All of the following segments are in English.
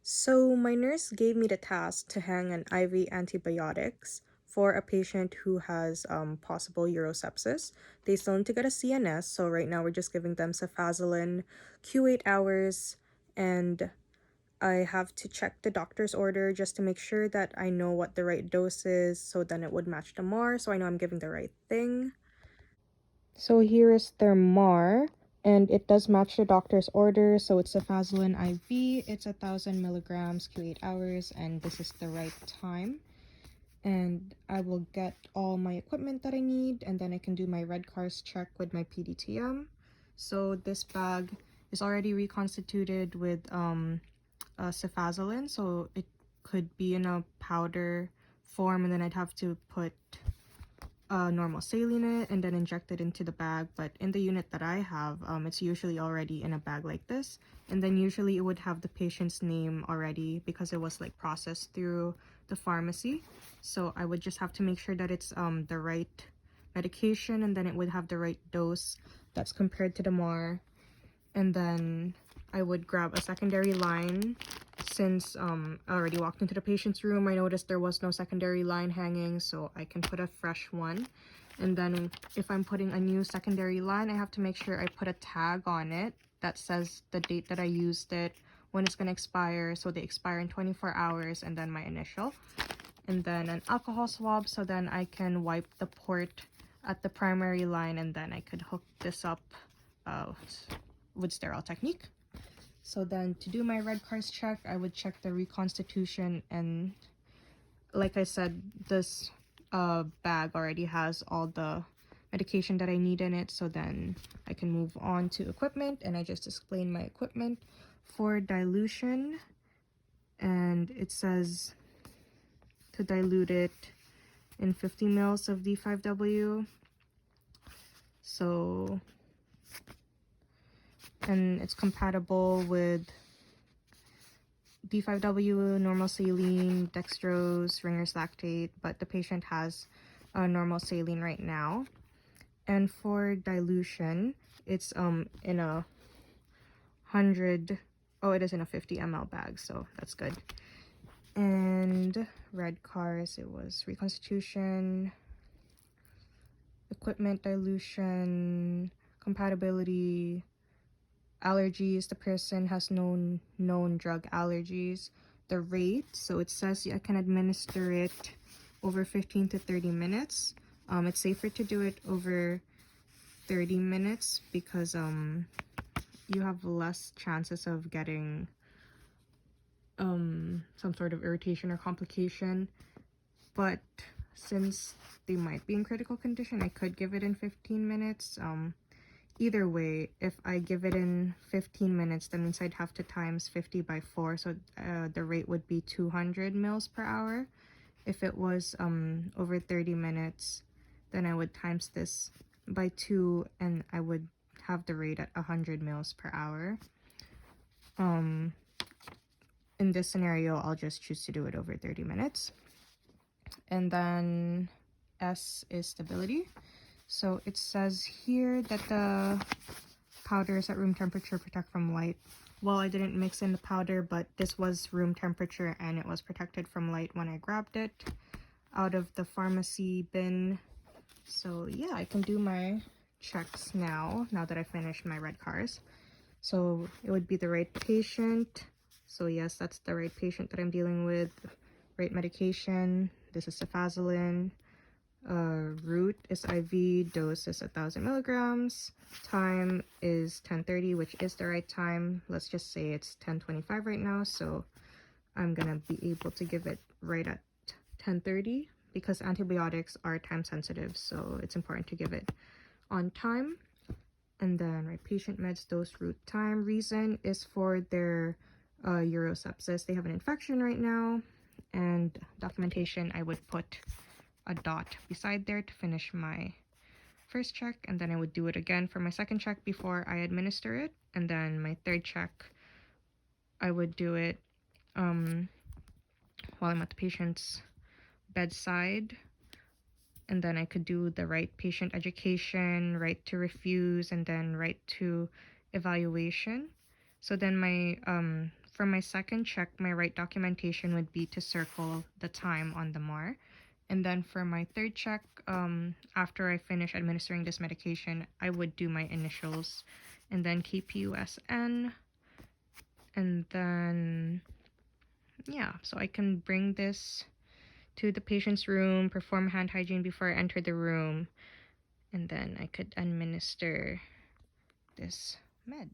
So my nurse gave me the task to hang an IV antibiotics for a patient who has possible urosepsis. They still need to get a CNS, so right now we're just giving them Cefazolin Q8 hours, and I have to check the doctor's order just to make sure that I know what the right dose is, so then it would match the MAR, so I know I'm giving the right thing. So here is their MAR, and it does match the doctor's order. So it's Cefazolin IV, it's 1,000 mg Q8 hours, and this is the right time. And I will get all my equipment that I need, and then I can do my red cars check with my PDTM. So this bag is already reconstituted with Cefazolin, so it could be in a powder form, and then I'd have to put normal saline in it and then inject it into the bag. But in the unit that I have, it's usually already in a bag like this, and then usually it would have the patient's name already because it was like processed through the pharmacy. So I would just have to make sure that it's the right medication, and then it would have the right dose that's compared to the MAR. And then I would grab a secondary line. Since I already walked into the patient's room, I noticed there was no secondary line hanging, so I can put a fresh one. And then if I'm putting a new secondary line, I have to make sure I put a tag on it that says the date that I used it, when it's going to expire, so they expire in 24 hours, and then my initial. And then an alcohol swab, so then I can wipe the port at the primary line, and then I could hook this up with sterile technique. So then to do my red cars check, I would check the reconstitution, and like I said, this bag already has all the medication that I need in it, so then I can move on to equipment, and I just explained my equipment for dilution, and it says to dilute it in 50 mils of D5W. So, and it's compatible with D5W, normal saline, dextrose, Ringer's lactate, but the patient has normal saline right now. And for dilution, it's in a 100, oh, it is in a 50 ml bag, so that's good. And red cars, it was reconstitution, equipment dilution, compatibility, allergies. The person has known drug allergies. The rate, so it says I can administer it over 15 to 30 minutes. It's safer to do it over 30 minutes because you have less chances of getting some sort of irritation or complication. But since they might be in critical condition, I could give it in 15 minutes. Either way, if I give it in 15 minutes, that means I'd have to times 50 by 4, so the rate would be 200 mils per hour. If it was over 30 minutes, then I would times this by 2, and I would have the rate at 100 mils per hour. In this scenario, I'll just choose to do it over 30 minutes. And then S is stability. So it says here that the powders at room temperature protect from light. Well, I didn't mix in the powder, but this was room temperature and it was protected from light when I grabbed it out of the pharmacy bin. So yeah, I can do my checks now that I finished my red cars. So it would be the right patient. So yes, that's the right patient that I'm dealing with. Right medication. This is Cefazolin. Route is IV, dose is 1,000 milligrams, time is 10:30, which is the right time. Let's just say it's 10:25 right now, so I'm gonna be able to give it right at 10:30 because antibiotics are time sensitive, so it's important to give it on time. And then right, patient meds, dose, route, time. Reason is for their urosepsis. They have an infection right now. And documentation, I would put a dot beside there to finish my first check, and then I would do it again for my second check before I administer it, and then my third check I would do it while I'm at the patient's bedside, and then I could do the right patient education, right to refuse, and then right to evaluation. So then my for my second check, my right documentation would be to circle the time on the MAR. And then for my third check, after I finish administering this medication, I would do my initials and then KPUSN. And then, yeah, so I can bring this to the patient's room, perform hand hygiene before I enter the room, and then I could administer this med.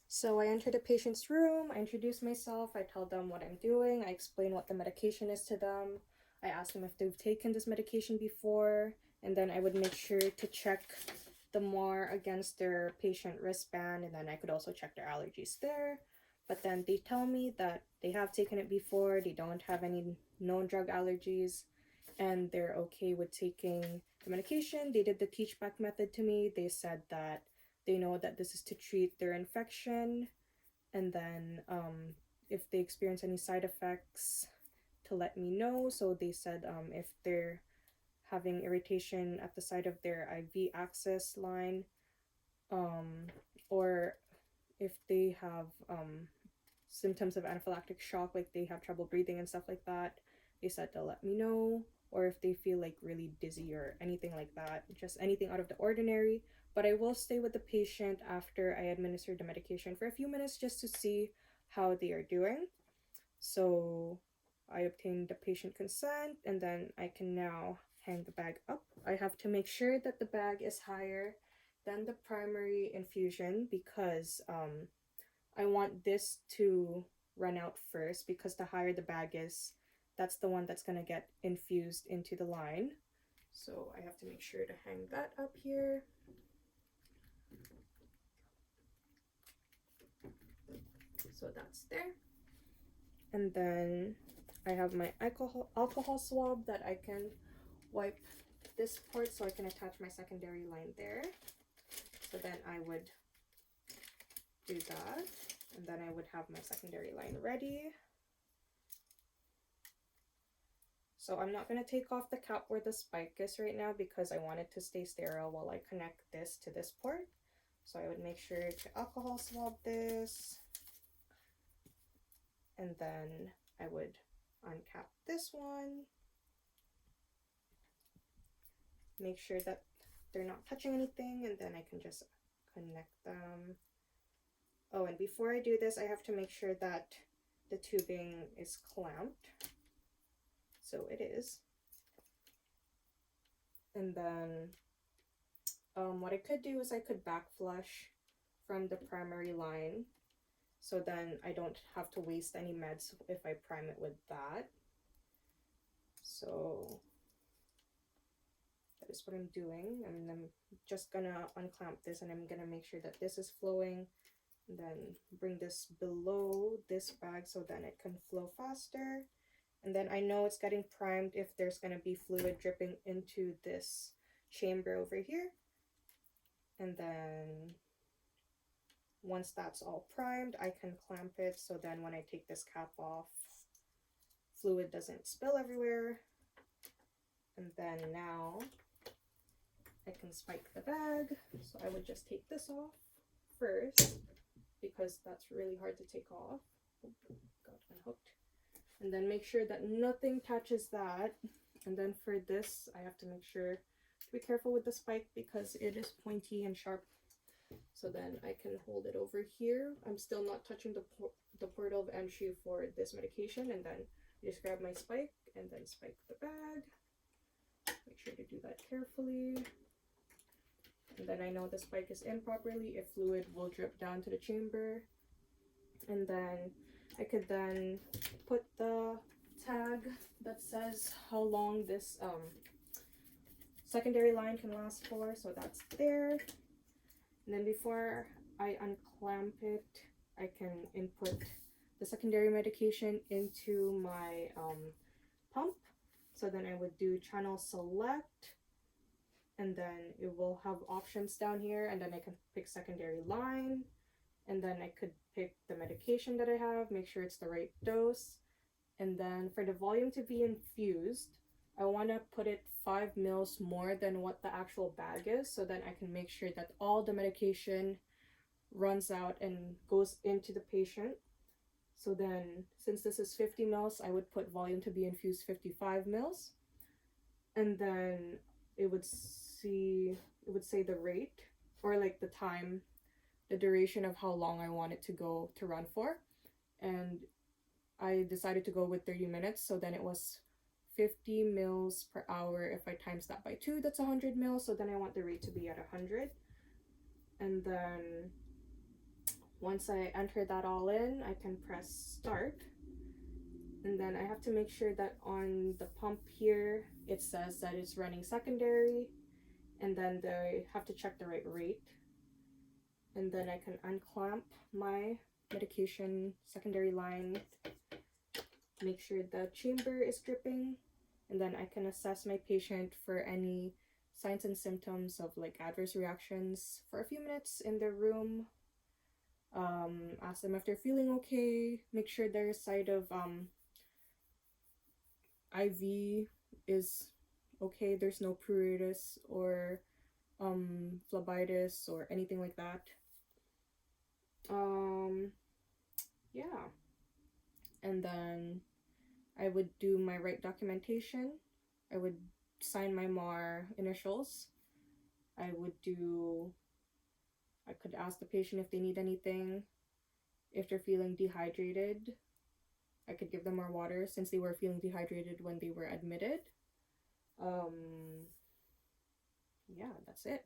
So I enter the patient's room, I introduce myself, I tell them what I'm doing, I explain what the medication is to them, I ask them if they've taken this medication before, and then I would make sure to check the MAR against their patient wristband, and then I could also check their allergies there. But then they tell me that they have taken it before, they don't have any known drug allergies, and they're okay with taking the medication. They did the teach back method to me. They said that they know that this is to treat their infection, and then if they experience any side effects, to let me know. So they said if they're having irritation at the side of their IV access line, or if they have symptoms of anaphylactic shock, like they have trouble breathing and stuff like that, they said they'll let me know. Or if they feel like really dizzy or anything like that, just anything out of the ordinary. But I will stay with the patient after I administer the medication for a few minutes just to see how they are doing. So I obtained the patient consent, and then I can now hang the bag up. I have to make sure that the bag is higher than the primary infusion because I want this to run out first, because the higher the bag is, that's the one that's going to get infused into the line. So I have to make sure to hang that up here. So that's there. And then I have my alcohol swab that I can wipe this port so I can attach my secondary line there. So then I would do that, and then I would have my secondary line ready. So I'm not going to take off the cap where the spike is right now because I want it to stay sterile while I connect this to this port. So I would make sure to alcohol swab this, and then I would uncap this one. Make sure that they're not touching anything, and then I can just connect them. Oh, and before I do this, I have to make sure that the tubing is clamped. So it is. And then what I could do is I could back flush from the primary line, so then I don't have to waste any meds if I prime it with that. So that is what I'm doing, and I'm just gonna unclamp this, and I'm gonna make sure that this is flowing, and then bring this below this bag so then it can flow faster. And then I know it's getting primed if there's going to be fluid dripping into this chamber over here. And then once that's all primed, I can clamp it so then when I take this cap off, fluid doesn't spill everywhere. And then now I can spike the bag. So I would just take this off first because that's really hard to take off. Oh, got unhooked. And then make sure that nothing touches that. And then for this, I have to make sure to be careful with the spike because it is pointy and sharp. So then I can hold it over here. I'm still not touching the portal of entry for this medication. And then just grab my spike and then spike the bag. Make sure to do that carefully. And then I know the spike is in properly if fluid will drip down to the chamber. And then I could then put the tag that says how long this secondary line can last for, so that's there. And then before I unclamp it, I can input the secondary medication into my pump. So then I would do channel select, and then it will have options down here, and then I can pick secondary line. And then I could pick the medication that I have, make sure it's the right dose. And then for the volume to be infused, I want to put it 5 mils more than what the actual bag is, so then I can make sure that all the medication runs out and goes into the patient. So then, since this is 50 mils, I would put volume to be infused 55 mils. And then it would say the rate, or like the time, the duration of how long I want it to run for. And I decided to go with 30 minutes. So then it was 50 mils per hour. If I times that by 2, that's 100 mils. So then I want the rate to be at 100. And then once I enter that all in, I can press start. And then I have to make sure that on the pump here, it says that it's running secondary. And then I have to check the right rate. And then I can unclamp my medication secondary line, make sure the chamber is dripping, and then I can assess my patient for any signs and symptoms of like adverse reactions for a few minutes in their room. Ask them if they're feeling okay, make sure their site of IV is okay, there's no pruritus or phlebitis or anything like that. Yeah. And then I would do my right documentation. I would sign my MAR initials. I could ask the patient if they need anything. If they're feeling dehydrated, I could give them more water since they were feeling dehydrated when they were admitted. Yeah, that's it.